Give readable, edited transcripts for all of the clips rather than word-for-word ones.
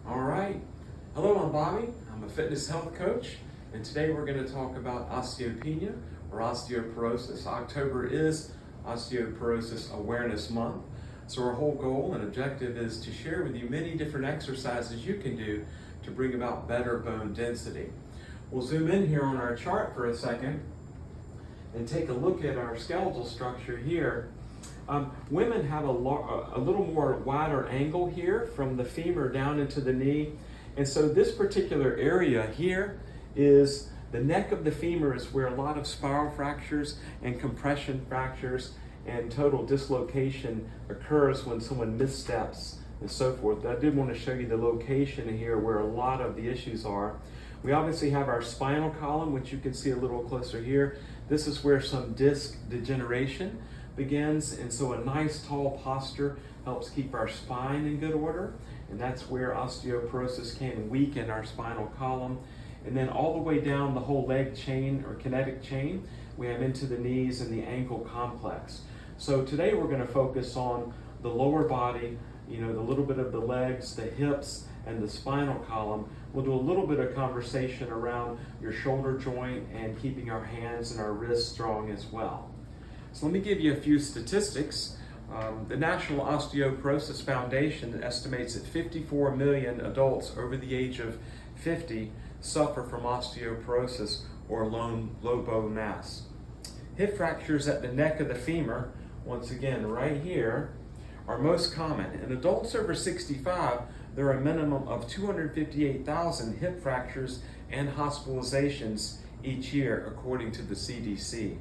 All right. Hello, I'm Bobby. I'm a fitness health coach, and today we're going to talk about osteopenia or osteoporosis. October is Osteoporosis Awareness Month, so our whole goal and objective is to share with you many different exercises you can do to bring about better bone density. We'll zoom in here on our chart for a second and take a look at our skeletal structure here. Women have a little more wider angle here from the femur down into the knee. And so this particular area here is the neck of the femur, is where a lot of spiral fractures and compression fractures and total dislocation occurs when someone missteps and so forth. I did want to show you the location here where a lot of the issues are. We obviously have our spinal column, which you can see a little closer here. This is where some disc degeneration begins, and so a nice tall posture helps keep our spine in good order, and that's where osteoporosis can weaken our spinal column. And then all the way down the whole leg chain or kinetic chain, we have into the knees and the ankle complex. So today we're going to focus on the lower body, the little bit of the legs, the hips, and the spinal column. We'll do a little bit of conversation around your shoulder joint and keeping our hands and our wrists strong as well. So let me give you a few statistics. The National Osteoporosis Foundation estimates that 54 million adults over the age of 50 suffer from osteoporosis or low bone mass. Hip fractures at the neck of the femur, once again right here, are most common. In adults over 65, there are a minimum of 258,000 hip fractures and hospitalizations each year, according to the CDC.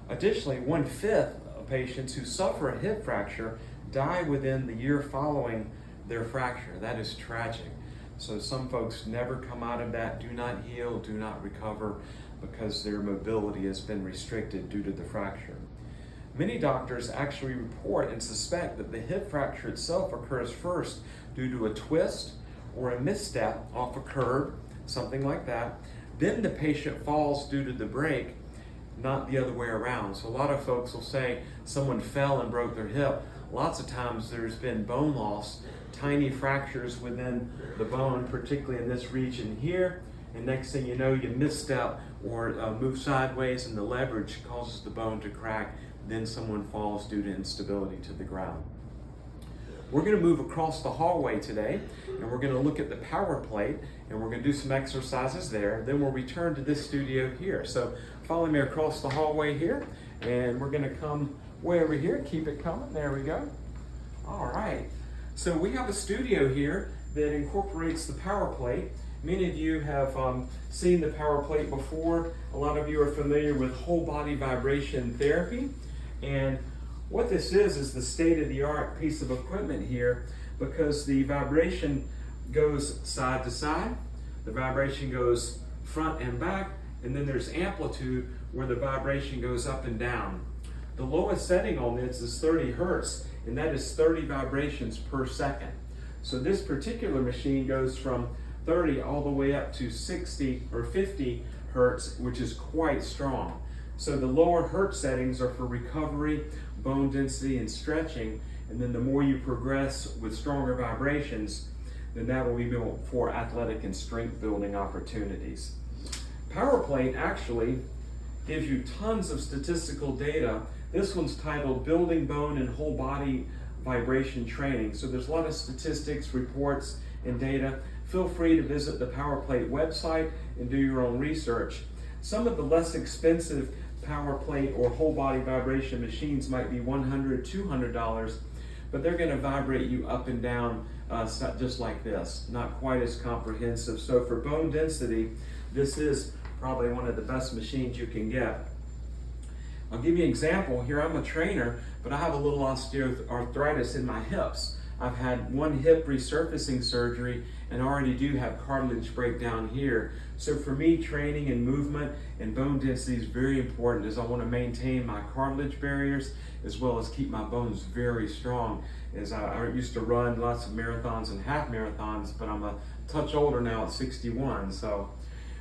Additionally, 1/5 of patients who suffer a hip fracture die within the year following their fracture. That is tragic. So some folks never come out of that, do not heal, do not recover, because their mobility has been restricted due to the fracture. Many doctors actually report and suspect that the hip fracture itself occurs first due to a twist or a misstep off a curb, something like that. Then the patient falls due to the break, not the other way around. So a lot of folks will say someone fell and broke their hip. Lots of times there's been bone loss, tiny fractures within the bone, particularly in this region here, and next thing you know, you misstep or move sideways and the leverage causes the bone to crack, then someone falls due to instability to the ground. We're going to move across the hallway today, and we're going to look at the power plate, and we're going to do some exercises there. Then we'll return to this studio here. So follow me across the hallway here, and we're going to come way over here. Keep it coming. There we go. All right. So we have a studio here that incorporates the power plate. Many of you have seen the power plate before. A lot of you are familiar with whole body vibration therapy, and what this is the state-of-the-art piece of equipment here, because the vibration goes side to side, the vibration goes front and back, and then there's amplitude where the vibration goes up and down. The lowest setting on this is 30 hertz, and that is 30 vibrations per second. So this particular machine goes from 30 all the way up to 60 or 50 hertz, which is quite strong. So the lower hertz settings are for recovery, bone density, and stretching, and then the more you progress with stronger vibrations, then that will be built for athletic and strength building opportunities. Power plate actually gives you tons of statistical data. This one's titled Building Bone and Whole Body Vibration Training. So there's a lot of statistics, reports, and data. Feel free to visit the Power Plate website and do your own research. Some of the less expensive power plate or whole body vibration machines might be $100, $200, but they're going to vibrate you up and down just like this, not quite as comprehensive. So for bone density, this is probably one of the best machines you can get. I'll give you an example. Here I'm a trainer, but I have a little osteoarthritis in my hips. I've had one hip resurfacing surgery and already do have cartilage breakdown here. So for me, training and movement and bone density is very important, as I want to maintain my cartilage barriers as well as keep my bones very strong. As I used to run lots of marathons and half marathons, but I'm a touch older now at 61. So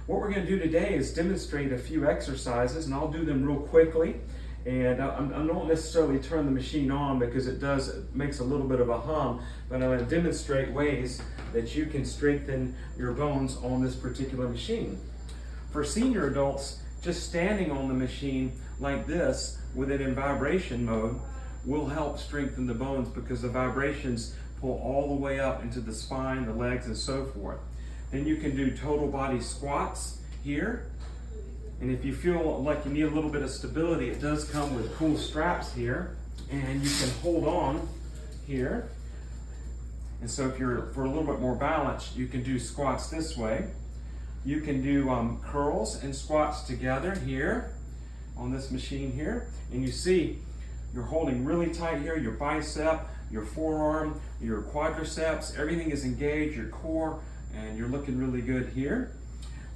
what we're going to do today is demonstrate a few exercises, and I'll do them real quickly. And I don't necessarily turn the machine on because it makes a little bit of a hum, but I'm going to demonstrate ways that you can strengthen your bones on this particular machine. For senior adults, just standing on the machine like this with it in vibration mode will help strengthen the bones because the vibrations pull all the way up into the spine, the legs, and so forth. Then you can do total body squats here. And if you feel like you need a little bit of stability, it does come with cool straps here, and you can hold on here. And so if you're for a little bit more balance, you can do squats this way. You can do curls and squats together here on this machine here. And you see, you're holding really tight here, your bicep, your forearm, your quadriceps, everything is engaged, your core, and you're looking really good here.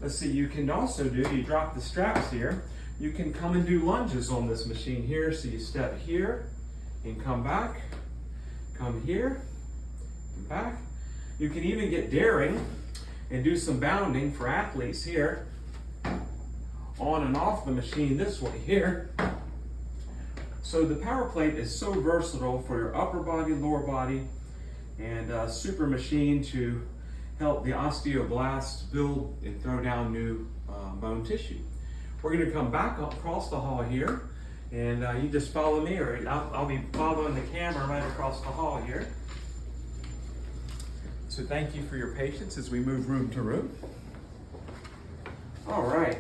Let's see, you can also you drop the straps here, you can come and do lunges on this machine here. So you step here and come back, come here and back. You can even get daring and do some bounding for athletes here, on and off the machine this way here. So the power plate is so versatile for your upper body, lower body, and a super machine to help the osteoblasts build and throw down new bone tissue. We're going to come back across the hall here, and you just follow me, or I'll be following the camera right across the hall here. So thank you for your patience as we move room to room. All right.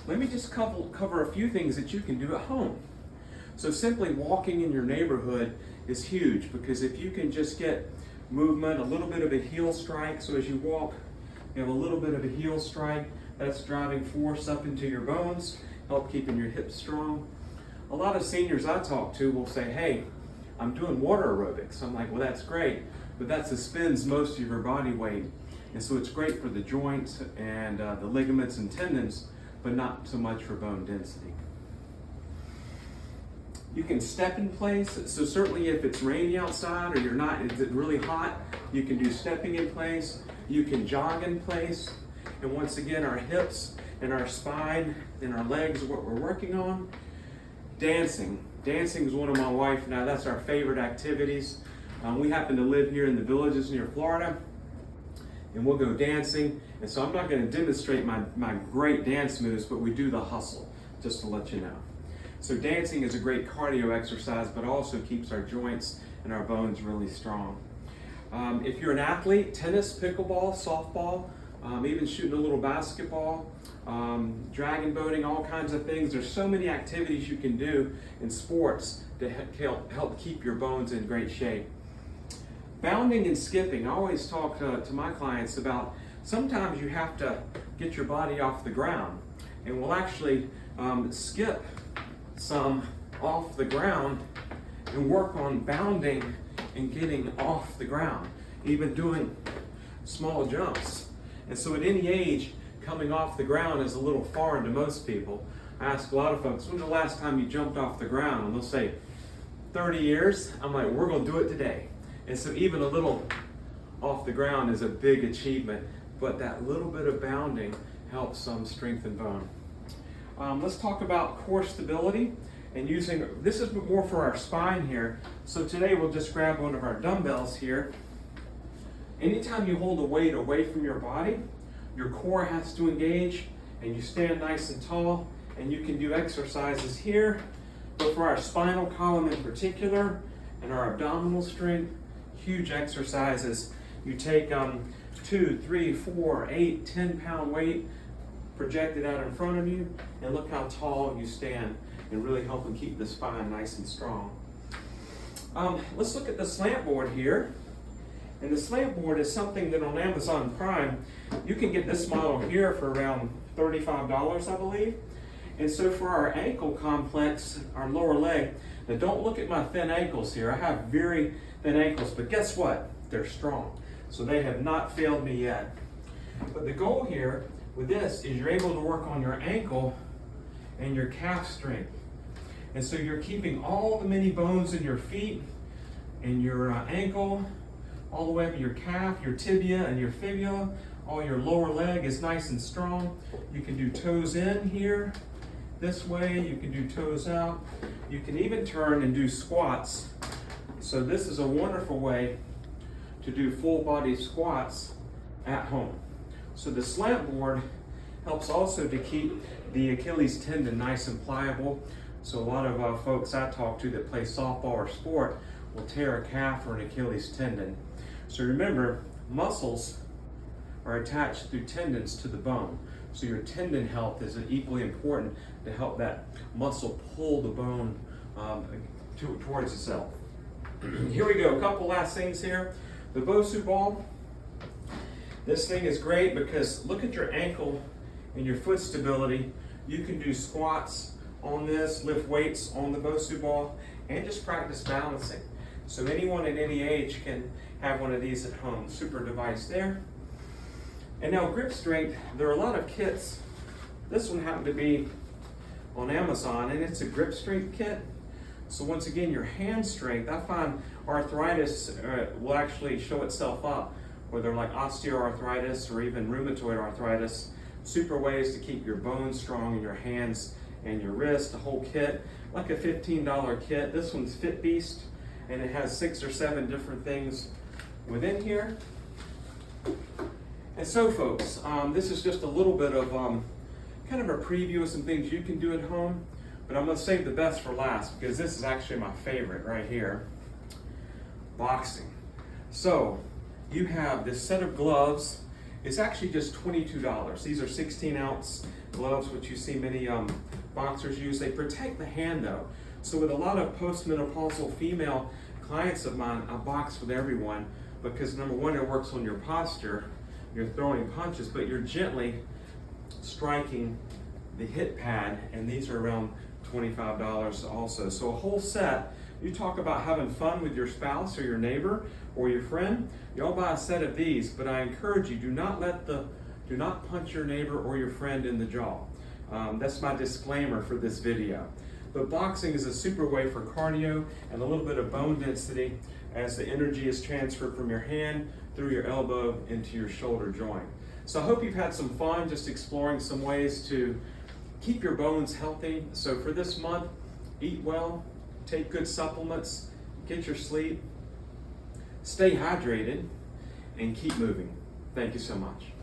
Let me just cover a few things that you can do at home. So simply walking in your neighborhood is huge, because if you can just get movement, a little bit of a heel strike. So as you walk, you have a little bit of a heel strike. That's driving force up into your bones, help keeping your hips strong. A lot of seniors I talk to will say, hey, I'm doing water aerobics. I'm like, well, that's great, but that suspends most of your body weight. And so it's great for the joints and the ligaments and tendons, but not so much for bone density. You can step in place. So certainly if it's rainy outside or it's really hot, you can do stepping in place. You can jog in place. And once again, our hips and our spine and our legs are what we're working on. Dancing. Dancing is one of my wife and I, that's our favorite activities. We happen to live here in the Villages near Florida, and we'll go dancing. And so I'm not going to demonstrate my great dance moves, but we do the hustle, just to let you know. So dancing is a great cardio exercise, but also keeps our joints and our bones really strong. If you're an athlete, tennis, pickleball, softball, even shooting a little basketball, dragon boating, all kinds of things. There's so many activities you can do in sports to help keep your bones in great shape. Bounding and skipping. I always talk to my clients about sometimes you have to get your body off the ground, and we'll actually skip some off the ground and work on bounding and getting off the ground, even doing small jumps. And so at any age, coming off the ground is a little foreign to most people. I ask a lot of folks, when's the last time you jumped off the ground? And they'll say, 30 years. I'm like, we're going to do it today. And so even a little off the ground is a big achievement, but that little bit of bounding helps strengthen bone. Let's talk about core stability and this is more for our spine here. So today we'll just grab one of our dumbbells here. Anytime you hold a weight away from your body, your core has to engage, and you stand nice and tall, and you can do exercises here. But for our spinal column in particular, and our abdominal strength, huge exercises. You take 2, 3, 4, 8, 10-pound weight projected out in front of you, and look how tall you stand, and really helping keep the spine nice and strong. Let's look at the slant board here. And the slant board is something that on Amazon Prime, you can get this model here for around $35, I believe. And so for our ankle complex, our lower leg, now don't look at my thin ankles here. I have very thin ankles, but guess what? They're strong. So they have not failed me yet. But the goal here with this is you're able to work on your ankle and your calf strength. And so you're keeping all the many bones in your feet and your ankle, all the way up to your calf, your tibia, and your fibula. All your lower leg is nice and strong. You can do toes in here this way, you can do toes out. You can even turn and do squats. So this is a wonderful way to do full body squats at home. So the slant board helps also to keep the Achilles tendon nice and pliable. So a lot of folks I talk to that play softball or sport will tear a calf or an Achilles tendon. So remember, muscles are attached through tendons to the bone. So your tendon health is equally important to help that muscle pull the bone towards itself. Here we go, a couple last things here. The Bosu ball. This thing is great because look at your ankle and your foot stability. You can do squats on this, lift weights on the Bosu ball, and just practice balancing. So anyone at any age can have one of these at home. Super device there. And now grip strength, there are a lot of kits. This one happened to be on Amazon, and it's a grip strength kit. So once again, your hand strength, I find arthritis will actually show itself up, whether like osteoarthritis or even rheumatoid arthritis. Super ways to keep your bones strong in your hands and your wrist. The whole kit, like a $15 kit. This one's Fit Beast, and it has 6 or 7 different things within here. And so folks, this is just a little bit of kind of a preview of some things you can do at home, but I'm gonna save the best for last because this is actually my favorite right here, boxing. So you have this set of gloves. It's actually just $22. These are 16-ounce gloves, which you see many boxers use. They protect the hand though. So with a lot of postmenopausal female clients of mine, I box with everyone because number one, it works on your posture. You're throwing punches, but you're gently striking the hip pad, and these are around $25 also. So a whole set. You talk about having fun with your spouse or your neighbor or your friend, y'all buy a set of these, but I encourage you, do not punch your neighbor or your friend in the jaw. That's my disclaimer for this video. But boxing is a super way for cardio and a little bit of bone density as the energy is transferred from your hand through your elbow into your shoulder joint. So I hope you've had some fun just exploring some ways to keep your bones healthy. So for this month, eat well, take good supplements, get your sleep, stay hydrated, and keep moving. Thank you so much.